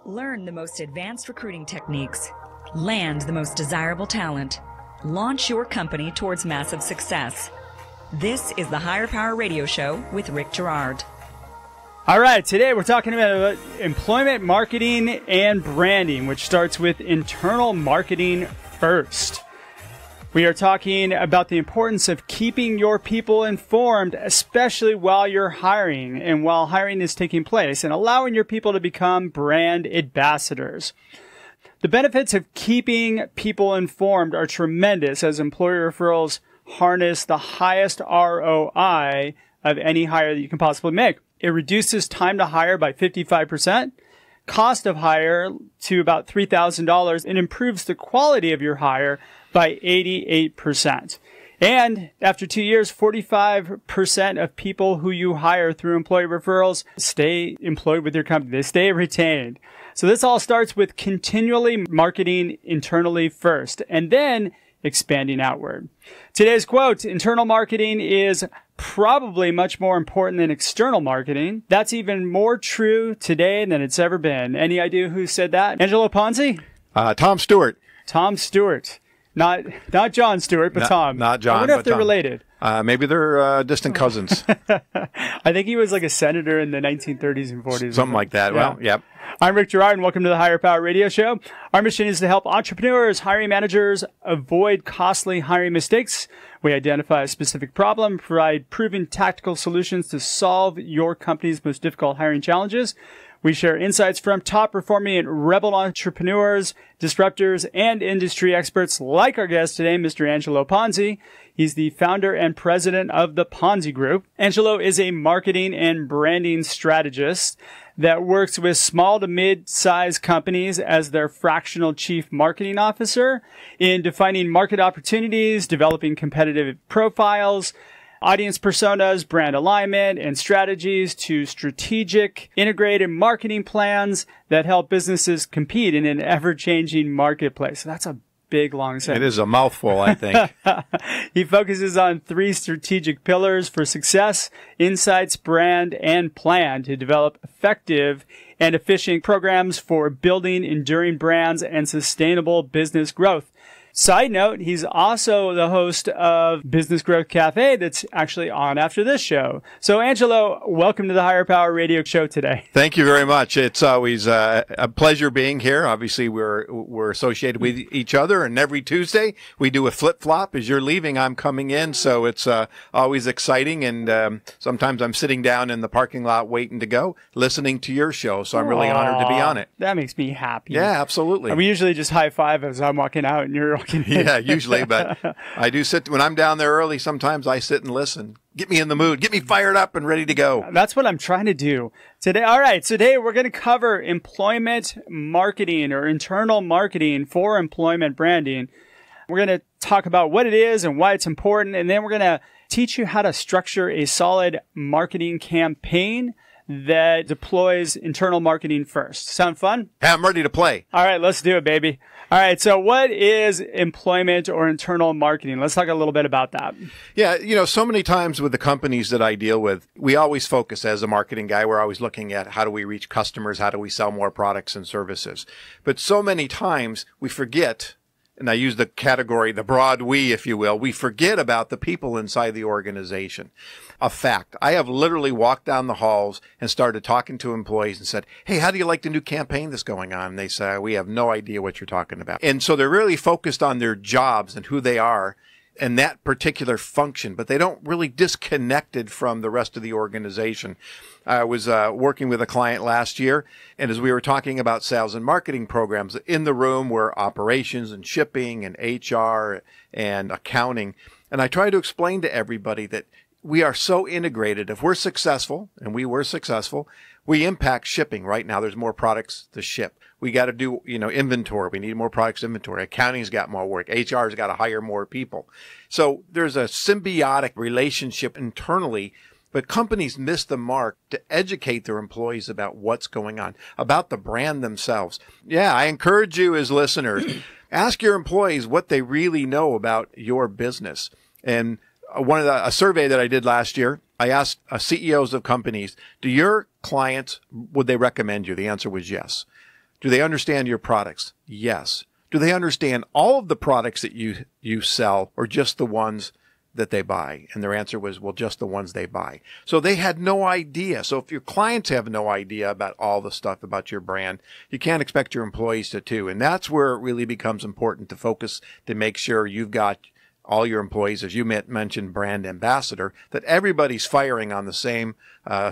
Learn the most advanced recruiting techniques. Land the most desirable talent. Launch your company towards massive success. This is the Higher Power Radio Show with Rick Girard. All right, today we're talking about employment marketing and branding, which starts with internal marketing first. We are talking about the importance of keeping your people informed, especially while you're hiring and while hiring is taking place, and allowing your people to become brand ambassadors. The benefits of keeping people informed are tremendous as employer referrals harness the highest ROI of any hire that you can possibly make. It reduces time to hire by 55%, cost of hire to about $3,000, and improves the quality of your hire by 88%. And after 2 years, 45% of people who you hire through employee referrals stay employed with your company. They stay retained. So this all starts with continually marketing internally first, and then expanding outward. Today's quote, internal marketing is probably much more important than external marketing. That's even more true today than it's ever been. Any idea who said that? Angelo Ponzi? Tom Stewart. Tom Stewart. Not John Stewart, but Tom. Not John, I wonder if but they're Tom. Related. Maybe they're distant cousins. I think he was like a senator in the 1930s and 40s. Something like that. Yeah. Well, yep. I'm Rick Girard, and welcome to the Higher Power Radio Show. Our mission is to help entrepreneurs, hiring managers avoid costly hiring mistakes. We identify a specific problem, provide proven tactical solutions to solve your company's most difficult hiring challenges. We share insights from top-performing and rebel entrepreneurs, disruptors, and industry experts like our guest today, Mr. Angelo Ponzi. He's the founder and president of the Ponzi Group. Angelo is a marketing and branding strategist that works with small to mid-sized companies as their fractional chief marketing officer in defining market opportunities, developing competitive profiles, audience personas, brand alignment, and strategies to strategic, integrated marketing plans that help businesses compete in an ever-changing marketplace. That's a big, long sentence. It is a mouthful, I think. He focuses on 3 strategic pillars for success: insights, brand, and plan to develop effective and efficient programs for building enduring brands and sustainable business growth. Side note, he's also the host of Business Growth Cafe that's actually on after this show. So, Angelo, welcome to the Higher Power Radio Show today. Thank you very much. It's always a pleasure being here. Obviously, we're associated with each other, and every Tuesday we do a flip-flop. As you're leaving, I'm coming in, so it's always exciting, and sometimes I'm sitting down in the parking lot waiting to go, listening to your show, so I'm really honored to be on it. That makes me happy. Yeah, absolutely. We usually just high-five as I'm walking out, and you're walking in. Yeah, usually, but I do sit, when I'm down there early, sometimes I sit and listen. Get me in the mood, get me fired up and ready to go. That's what I'm trying to do today. All right, so today we're going to cover employment marketing or internal marketing for employment branding. We're going to talk about what it is and why it's important, and then we're going to teach you how to structure a solid marketing campaign that deploys internal marketing first. Sound fun? Yeah, I'm ready to play. All right, let's do it, baby. All right, so what is employment or internal marketing? Let's talk a little bit about that. Yeah, so many times with the companies that I deal with, we always focus as a marketing guy, we're always looking at how do we reach customers, how do we sell more products and services. But so many times we forget, and I use the category, the broad we, if you will, we forget about the people inside the organization. A fact. I have literally walked down the halls and started talking to employees and said, hey, how do you like the new campaign that's going on? And they say, we have no idea what you're talking about. And so they're really focused on their jobs and who they are and that particular function, but they don't really disconnected from the rest of the organization. I was working with a client last year, and as we were talking about sales and marketing programs, in the room were operations and shipping and HR and accounting. And I tried to explain to everybody that we are so integrated. If we're successful, and we were successful, we impact shipping. Right now, there's more products to ship. We got to do, inventory. We need more products inventory. Accounting's got more work. HR's got to hire more people. So there's a symbiotic relationship internally, but companies miss the mark to educate their employees about what's going on, about the brand themselves. Yeah, I encourage you as listeners, ask your employees what they really know about your business. And a survey that I did last year, I asked CEOs of companies, do your clients, would they recommend you? The answer was yes. Do they understand your products? Yes. Do they understand all of the products that you sell, or just the ones that they buy? And their answer was, well, just the ones they buy. So they had no idea. So if your clients have no idea about all the stuff about your brand, you can't expect your employees to too. And that's where it really becomes important to focus, to make sure you've got all your employees, as you mentioned, brand ambassador, that everybody's firing on the same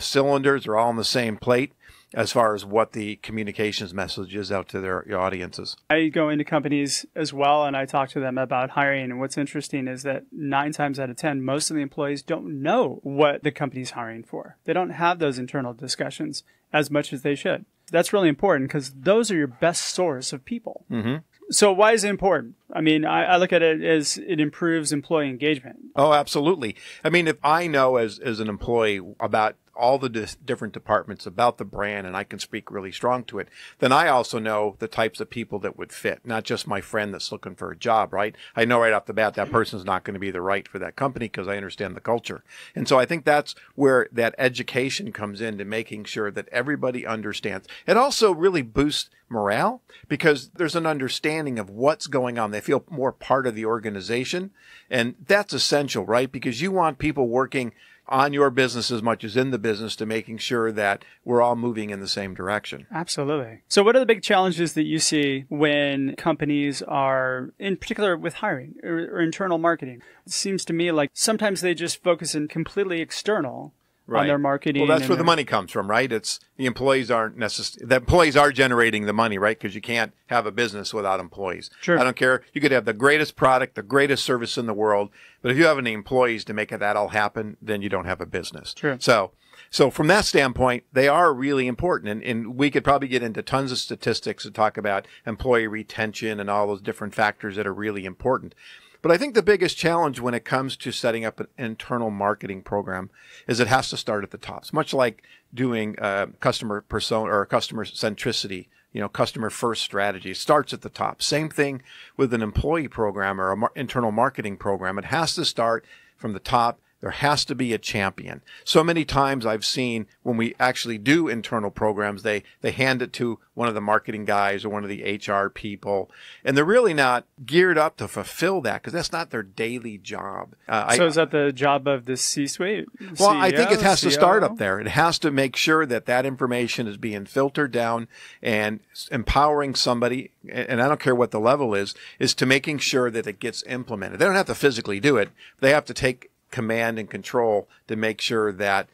cylinders, or all on the same plate, as far as what the communications message is out to their audiences. I go into companies as well, and I talk to them about hiring. And what's interesting is that 9 times out of 10, most of the employees don't know what the company's hiring for. They don't have those internal discussions as much as they should. That's really important, because those are your best source of people. Mm-hmm. So why is it important? I mean, I look at it as it improves employee engagement. Oh, absolutely. I mean, if I know as an employee about all the different departments about the brand, and I can speak really strong to it, then I also know the types of people that would fit, not just my friend that's looking for a job, right? I know right off the bat that person's not going to be the right for that company, because I understand the culture. And so I think that's where that education comes into making sure that everybody understands. It also really boosts morale, because there's an understanding of what's going on. They feel more part of the organization, and that's essential, right? Because you want people working on your business as much as in the business, to making sure that we're all moving in the same direction. Absolutely. So what are the big challenges that you see when companies are, in particular with hiring or internal marketing? It seems to me like sometimes they just focus in completely external on their marketing. Well, that's where the money comes from, right? It's the employees aren't necessarily, the employees are generating the money, right? Because you can't have a business without employees. Sure. I don't care. You could have the greatest product, the greatest service in the world, but if you have any employees to make that all happen, then you don't have a business. Sure. So from that standpoint, they are really important. And we could probably get into tons of statistics to talk about employee retention and all those different factors that are really important. But I think the biggest challenge when it comes to setting up an internal marketing program is it has to start at the top. It's much like doing customer persona or customer centricity, customer first strategy. It starts at the top. Same thing with an employee program or an internal marketing program. It has to start from the top. There has to be a champion. So many times I've seen when we actually do internal programs, they hand it to one of the marketing guys or one of the HR people, and they're really not geared up to fulfill that, because that's not their daily job. So is that the job of the C-suite? Well, CEO, I think it has to start COO? up there. It has to make sure that information is being filtered down and empowering somebody, and I don't care what the level is to making sure that it gets implemented. They don't have to physically do it. They have to take command and control to make sure that,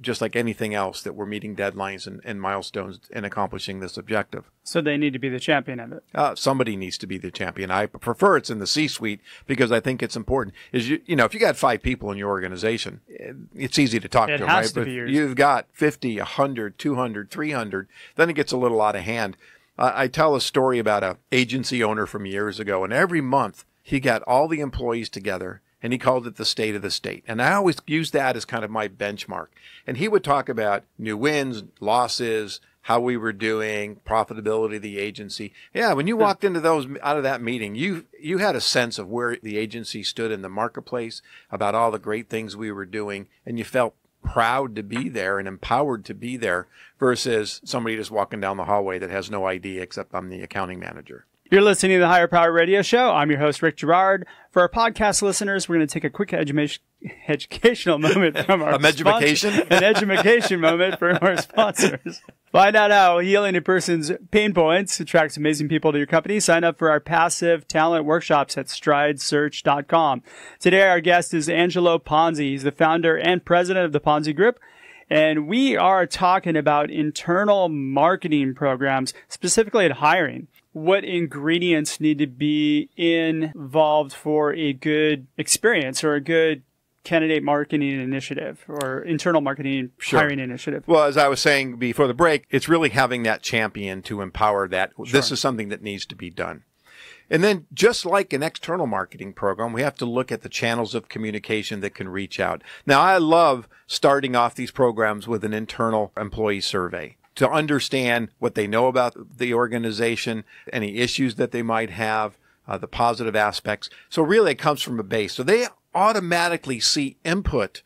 just like anything else, that we're meeting deadlines and milestones and accomplishing this objective. So they need to be the champion of it. Somebody needs to be the champion. I prefer it's in the C-suite, because I think it's important. If you got 5 people in your organization, it's easy to talk to them, right? But if you've got 50, 100, 200, 300, then it gets a little out of hand. I tell a story about an agency owner from years ago, and every month he got all the employees together, and he called it the state of the state. And I always use that as kind of my benchmark. And he would talk about new wins, losses, how we were doing, profitability of the agency. Yeah, when you walked into out of that meeting, you had a sense of where the agency stood in the marketplace, about all the great things we were doing, and you felt proud to be there and empowered to be there, versus somebody just walking down the hallway that has no idea except I'm the accounting manager. You're listening to the Higher Power Radio Show. I'm your host, Rick Girard. For our podcast listeners, we're going to take a quick educational moment from our An education moment from our sponsors. Find out how healing a person's pain points attracts amazing people to your company. Sign up for our passive talent workshops at stridesearch.com. Today, our guest is Angelo Ponzi. He's the founder and president of the Ponzi Group. And we are talking about internal marketing programs, specifically at hiring. What ingredients need to be involved for a good experience or a good candidate marketing initiative or internal marketing hiring initiative? Well, as I was saying before the break, it's really having that champion to empower that. Sure. This is something that needs to be done. And then, just like an external marketing program, we have to look at the channels of communication that can reach out. Now, I love starting off these programs with an internal employee survey to understand what they know about the organization, any issues that they might have, the positive aspects. So really it comes from a base. So they automatically see input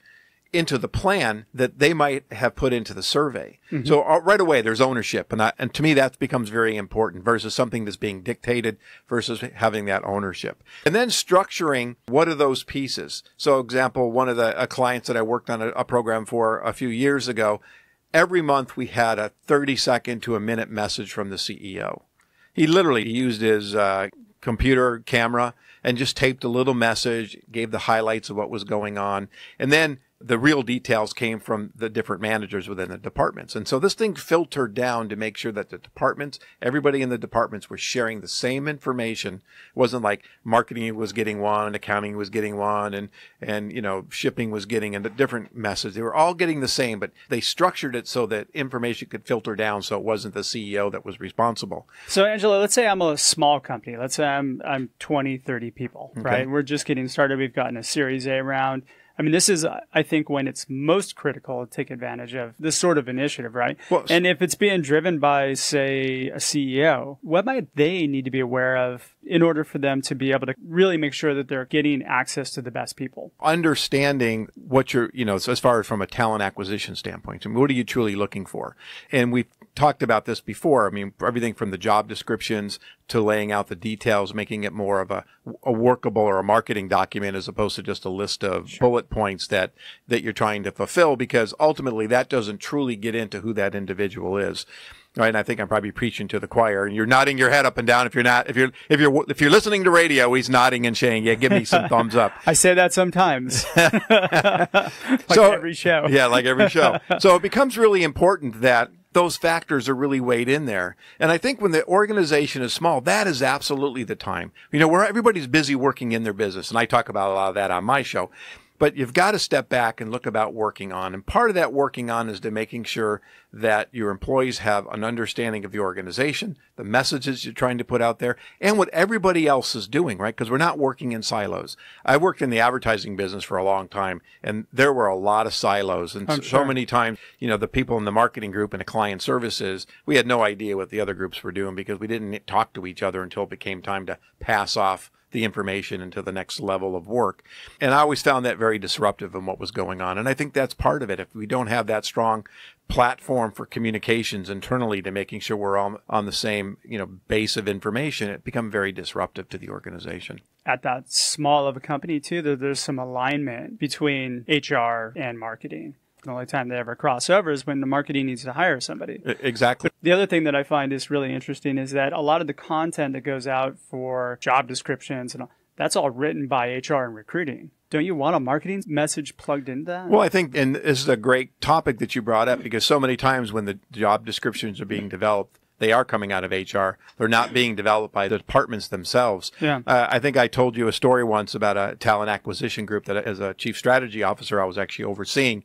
into the plan that they might have put into the survey. So right away, there's ownership. And to me, that becomes very important versus something that's being dictated versus having that ownership. And then structuring, what are those pieces? So example, one of the clients that I worked on a program for a few years ago, every month we had a 30-second to a minute message from the CEO. He literally used his computer camera and just taped a little message, gave the highlights of what was going on. And then the real details came from the different managers within the departments. And so this thing filtered down to make sure that the departments, everybody in the departments were sharing the same information. It wasn't like marketing was getting one, accounting was getting one, and you know, shipping was getting a different message. They were all getting the same, but they structured it so that information could filter down so it wasn't the CEO that was responsible. So Angela, let's say I'm a small company. Let's say I'm 20, 30 people, right? We're just getting started. We've gotten a Series A round. I mean, this is, I think, when it's most critical to take advantage of this sort of initiative, right? Well, and if it's being driven by, say, a CEO, what might they need to be aware of in order for them to be able to really make sure that they're getting access to the best people? Understanding what you're, you know, so as far as from a talent acquisition standpoint, I mean, what are you truly looking for? And we've talked about this before. I mean, everything from the job descriptions to laying out the details, making it more of a workable or a marketing document as opposed to just a list of bullet points that you're trying to fulfill, because ultimately that doesn't truly get into who that individual is. Right. And I think I'm probably preaching to the choir, and you're nodding your head up and down. If you're listening to radio, he's nodding and saying, yeah, give me some thumbs up. I say that sometimes. Like every show. Yeah, like every show. So it becomes really important that those factors are really weighed in there. And I think when the organization is small, that is absolutely the time. You know, where everybody's busy working in their business. And I talk about a lot of that on my show. But you've got to step back and look about working on. And part of that working on is to making sure that your employees have an understanding of the organization, the messages you're trying to put out there, and what everybody else is doing, right? Because we're not working in silos. I worked in the advertising business for a long time, and there were a lot of silos. And so many times, you know, the people in the marketing group and the client services, we had no idea what the other groups were doing because we didn't talk to each other until it became time to pass off the information into the next level of work. And I always found that very disruptive in what was going on. And I think that's part of it. If we don't have that strong platform for communications internally to making sure we're all on the same, you know, base of information, it becomes very disruptive to the organization. At that small of a company too, there's some alignment between HR and marketing. The only time they ever cross over is when the marketing needs to hire somebody. Exactly. The other thing that I find is really interesting is that a lot of the content that goes out for job descriptions and all, that's all written by HR and recruiting. Don't you want a marketing message plugged into that? Well, I think, and this is a great topic that you brought up, because so many times when the job descriptions are being developed, they are coming out of HR. They're not being developed by the departments themselves. Yeah. I think I told you a story once about a talent acquisition group that as a chief strategy officer, I was actually overseeing.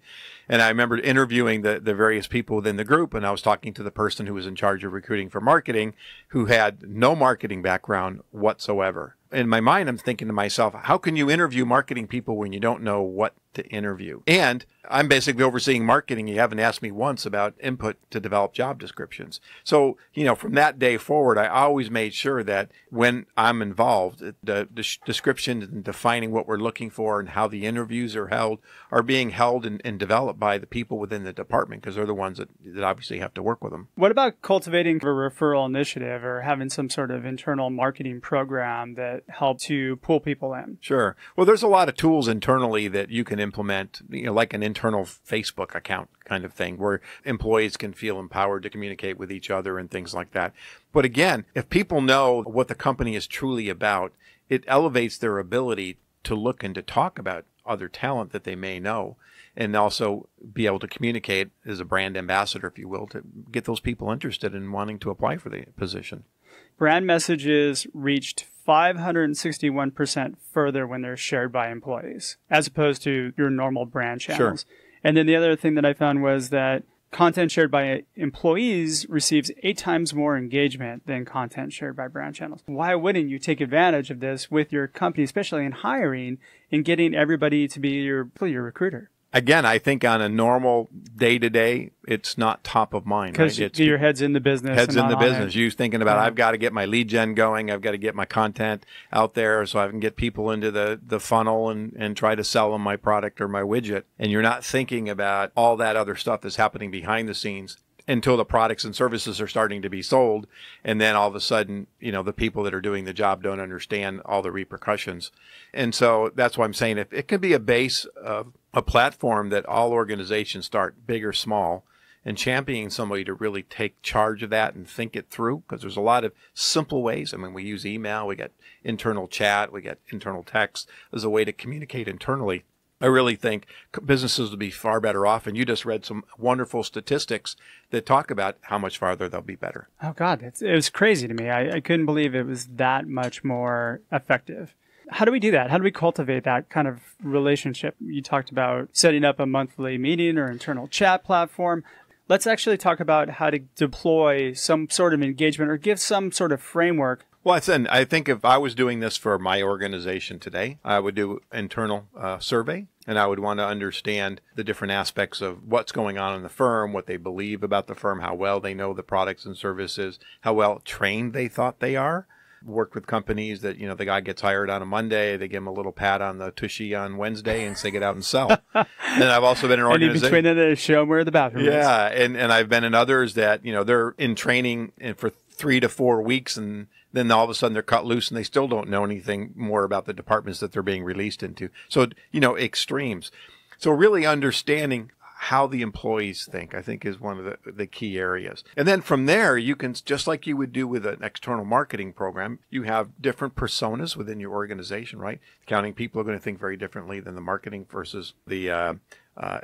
And I remember interviewing the various people within the group, and I was talking to the person who was in charge of recruiting for marketing, who had no marketing background whatsoever. In my mind, I'm thinking to myself, how can you interview marketing people when you don't know what to interview? And I'm basically overseeing marketing. You haven't asked me once about input to develop job descriptions. So, you know, from that day forward, I always made sure that when I'm involved, the description and defining what we're looking for and how the interviews are being held and developed by the people within the department, because they're the ones that obviously have to work with them. What about cultivating a referral initiative or having some sort of internal marketing program that help to pull people in? Sure. Well, there's a lot of tools internally that you can implement, you know, like an internal Facebook account kind of thing, where employees can feel empowered to communicate with each other and things like that. But again, if people know what the company is truly about, it elevates their ability to look and to talk about other talent that they may know, and also be able to communicate as a brand ambassador, if you will, to get those people interested in wanting to apply for the position. Brand messages reached 561% further when they're shared by employees, as opposed to your normal brand channels. Sure. And then the other thing that I found was that content shared by employees receives 8 times more engagement than content shared by brand channels. Why wouldn't you take advantage of this with your company, especially in hiring, and getting everybody to be your recruiter? again, I think on a normal day-to-day, it's not top of mind. Because right? your head's in the business. Head's in the business. It. You're thinking about, I've got to get my lead gen going. I've got to get my content out there so I can get people into the funnel and try to sell them my product or my widget. And you're not thinking about all that other stuff that's happening behind the scenes until the products and services are starting to be sold. And then all of a sudden, the people that are doing the job don't understand all the repercussions. And so that's why I'm saying it can be a base of a platform that all organizations start, big or small, and championing somebody to really take charge of that and think it through, because there's a lot of simple ways. I mean, we use email, we got internal chat, we got internal text as a way to communicate internally. I really think businesses will be far better off. And you just read some wonderful statistics that talk about how much farther they'll be better. Oh, God, it was crazy to me. I couldn't believe it was that much more effective. How do we do that? How do we cultivate that kind of relationship? You talked about setting up a monthly meeting or internal chat platform. Let's actually talk about how to deploy some sort of engagement or give some sort of framework. Well, I think if I was doing this for my organization today, I would do internal survey, and I would want to understand the different aspects of what's going on in the firm, what they believe about the firm, how well they know the products and services, how well trained they thought they are. Worked with companies that, the guy gets hired on a Monday, they give him a little pat on the tushy on Wednesday and say, get out and sell. And I've also been in an organization. And in between it, show them where the bathroom is. Yeah. And I've been in others that, they're in training for 3 to 4 weeks, and then all of a sudden they're cut loose and they still don't know anything more about the departments that they're being released into. So, extremes. So really understanding how the employees think, I think, is one of the key areas. And then from there, you can, just like you would do with an external marketing program, you have different personas within your organization, right? Accounting people are going to think very differently than the marketing versus the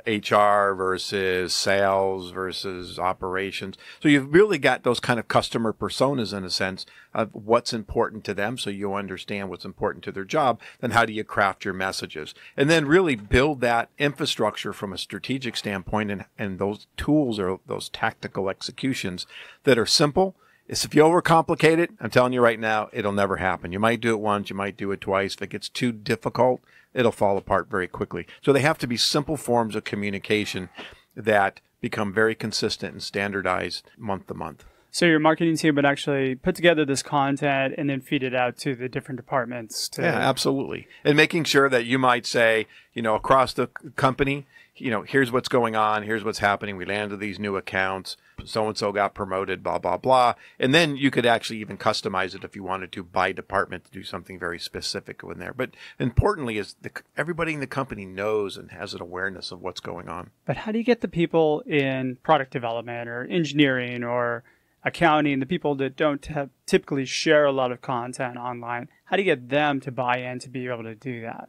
HR versus sales versus operations. So you've really got those kind of customer personas in a sense of what's important to them, so you understand what's important to their job. Then how do you craft your messages? And then really build that infrastructure from a strategic standpoint and those tools or those tactical executions that are simple. If you overcomplicate it, I'm telling you right now, it'll never happen. You might do it once, you might do it twice. If it gets too difficult, it'll fall apart very quickly. So they have to be simple forms of communication that become very consistent and standardized month to month. So your marketing team would actually put together this content and then feed it out to the different departments. Yeah, absolutely. And making sure that you might say, across the company, here's what's going on, here's what's happening. We landed these new accounts. So-and-so got promoted, blah, blah, blah. And then you could actually even customize it if you wanted to by department to do something very specific in there. But importantly is everybody in the company knows and has an awareness of what's going on. But how do you get the people in product development or engineering or accounting, the people that don't typically share a lot of content online, how do you get them to buy in to be able to do that?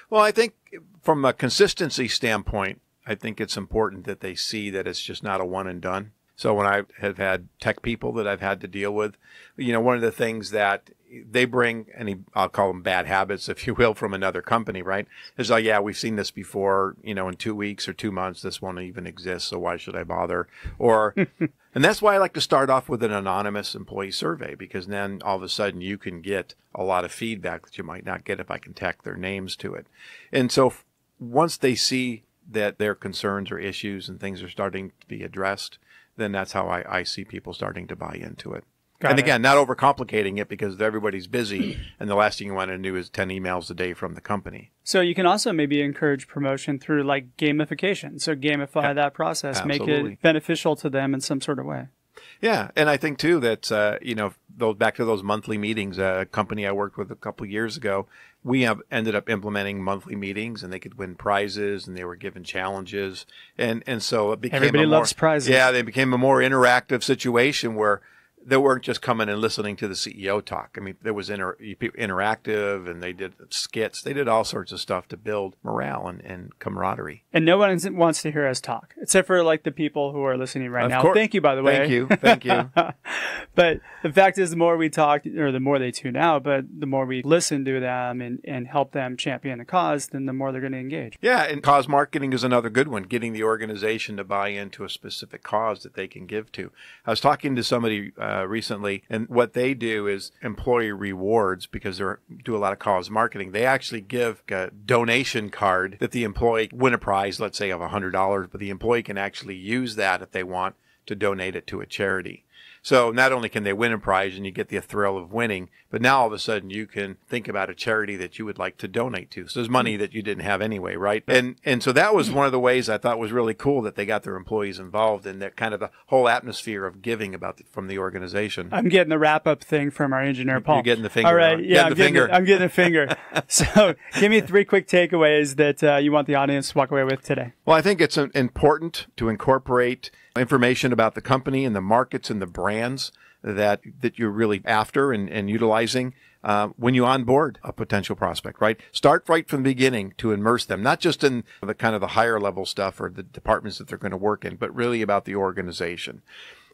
Well, I think from a consistency standpoint, I think it's important that they see that it's just not a one and done. So when I have had tech people that I've had to deal with, one of the things that they bring, I'll call them bad habits, if you will, from another company, right? Is like, yeah, we've seen this before, in 2 weeks or 2 months, this won't even exist. So why should I bother? Or, and that's why I like to start off with an anonymous employee survey, because then all of a sudden you can get a lot of feedback that you might not get if I can tack their names to it. And so once they see that their concerns or issues and things are starting to be addressed, then that's how I see people starting to buy into it. And again, not overcomplicating it, because everybody's busy and the last thing you want to do is 10 emails a day from the company. So you can also maybe encourage promotion through like gamification. So gamify that process, Absolutely. Make it beneficial to them in some sort of way. Yeah. And I think too that, back to those monthly meetings, a company I worked with a couple of years ago, we have ended up implementing monthly meetings, and they could win prizes and they were given challenges. And so it became everybody loves prizes. Yeah. They became a more interactive situation where they weren't just coming and listening to the CEO talk. I mean, there was interactive, and they did skits. They did all sorts of stuff to build morale and camaraderie. And no one wants to hear us talk, except for like the people who are listening right now. Thank you, by the way. Thank you. But the fact is, the more we talk, or the more they tune out, but the more we listen to them and help them champion the cause, then the more they're going to engage. Yeah, and cause marketing is another good one, getting the organization to buy into a specific cause that they can give to. I was talking to somebody recently, and what they do is employee rewards, because they do a lot of cause marketing. They actually give a donation card that the employee win a prize, let's say of $100, but the employee can actually use that if they want to donate it to a charity. So not only can they win a prize and you get the thrill of winning, but now all of a sudden you can think about a charity that you would like to donate to. So there's money that you didn't have anyway, right? And so that was one of the ways I thought was really cool, that they got their employees involved in that kind of the whole atmosphere of giving from the organization. I'm getting the wrap-up thing from our engineer, Paul. You're getting the finger. All right. Yeah, I'm getting the finger. So give me 3 quick takeaways that you want the audience to walk away with today. Well, I think it's important to incorporate information about the company and the markets and the brands that you're really after and utilizing when you onboard a potential prospect, right? Start right from the beginning to immerse them, not just in the kind of the higher level stuff or the departments that they're going to work in, but really about the organization.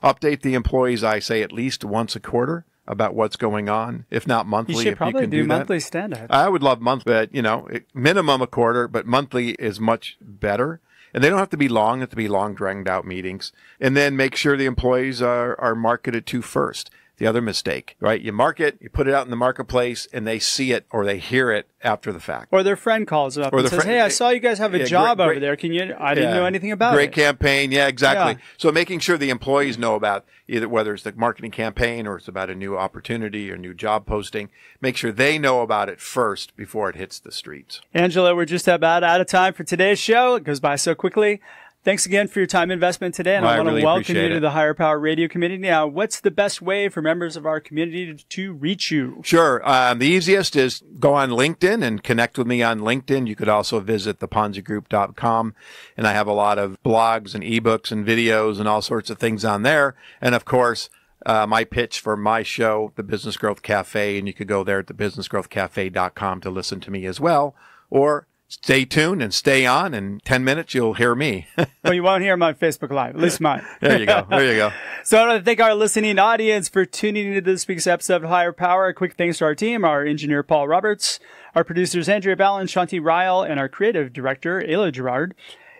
Update the employees, I say, at least once a quarter about what's going on, if not monthly. You should probably do monthly stand-ups. I would love monthly, but minimum a quarter, but monthly is much better. And they don't have to be long. They have to be long, dragged-out meetings. And then make sure the employees are marketed to first. The other mistake, right? You market, you put it out in the marketplace, and they see it or they hear it after the fact. Or their friend calls up and says, hey, I saw you guys have a job over there. I didn't know anything about it. Great campaign. Yeah, exactly. Yeah. So making sure the employees know about either whether it's the marketing campaign or it's about a new opportunity or new job posting, make sure they know about it first before it hits the streets. Angela, we're just about out of time for today's show. It goes by so quickly. Thanks again for your time investment today, and I want to welcome you to the Higher Power Radio community. Now, what's the best way for members of our community to reach you? Sure. The easiest is go on LinkedIn and connect with me on LinkedIn. You could also visit theponzigroup.com, and I have a lot of blogs and ebooks and videos and all sorts of things on there. And, of course, my pitch for my show, The Business Growth Cafe, and you could go there at thebusinessgrowthcafe.com to listen to me as well, or stay tuned and stay on. In 10 minutes, you'll hear me. Well, you won't hear my Facebook Live, at least mine. There you go. There you go. So I want to thank our listening audience for tuning into this week's episode of Higher Power. A quick thanks to our team, our engineer, Paul Roberts, our producers, Andrea Ballin, Shanti Ryle, and our creative director, Ayla Gerard.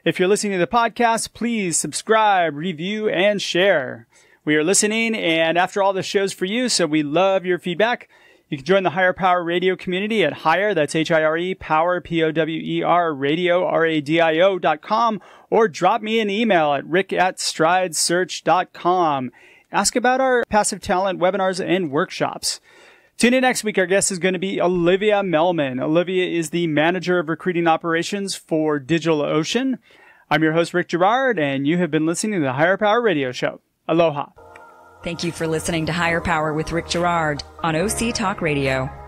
If you're listening to the podcast, please subscribe, review, and share. We are listening, and after all, the show's for you, so we love your feedback. You can join the Higher Power Radio community at Higher, that's H-I-R-E, Power, P-O-W-E-R, radio, R-A-D-I-O.com, or drop me an email at rick@stridesearch.com. Ask about our passive talent webinars and workshops. Tune in next week. Our guest is going to be Olivia Melman. Olivia is the Manager of Recruiting Operations for DigitalOcean. I'm your host, Rick Girard, and you have been listening to the Higher Power Radio Show. Aloha. Thank you for listening to Higher Power with Rick Girard on OC Talk Radio.